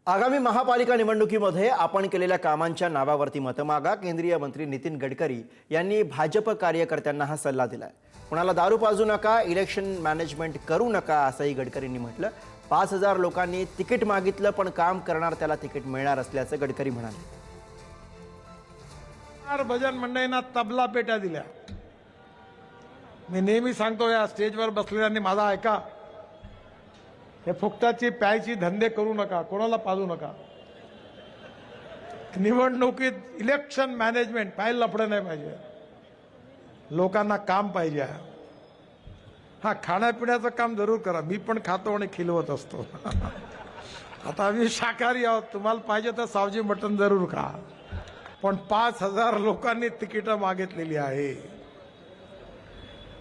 आगामी महापालिका निवडणुकीमध्ये आपण केलेल्या कामांच्या नावावरती मतं मागा. केंद्रीय मंत्री नितीन गडकरी यांनी भाजप कार्यकर्त्यांना हा सल्ला दिलाय. कुणाला दारू पाजू नका, इलेक्शन मॅनेजमेंट करू नका असंही गडकरींनी म्हटलं. 5,000 लोकांनी तिकीट मागितलं पण काम करणार त्याला तिकीट मिळणार असल्याचं गडकरी म्हणाले. भजन मंडळींना तबला पेट्या दिल्या. मी नेहमी सांगतो या स्टेजवर बसलेल्यांनी माझा ऐका, हे फुकटाची प्यायची धंदे करू नका, कोणाला पाजू नका. निवडणुकीत इलेक्शन मॅनेजमेंट पाहिजे, लफडं नाही पाहिजे, लोकांना काम पाहिजे. हा, खाण्यापिण्याचं काम जरूर करा. मी पण खातो आणि खिलवत असतो. आता आम्ही शाकाहारी आहोत, तुम्हाला पाहिजे तर सावजी मटण जरूर खा. पण 5,000 लोकांनी तिकीटं मागितलेली आहे.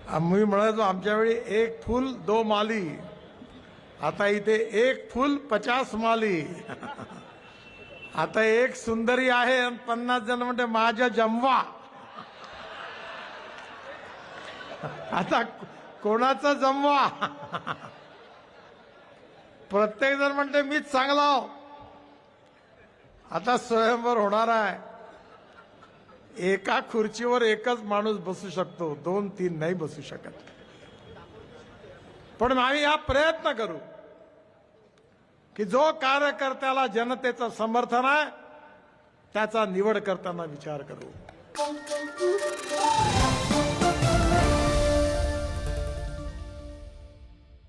आम्ही म्हणायचो आमच्या वेळी एक फूल 2 माली, आता इथे एक फूल 50 माली. आता एक सुंदरी आहे आणि 50 जण म्हणते माझ्या जमवा. आता कोणाचा जमवा? प्रत्येक जण म्हणते मीच चांगला हो. आता स्वयंवर होणार आहे. एका खुर्चीवर एकच माणूस बसू शकतो, 2-3 नाही बसू शकत. पण आम्ही हा प्रयत्न करू की जो कार्यकर्त्याला जनतेचं समर्थन आहे त्याचा निवड करताना विचार करू.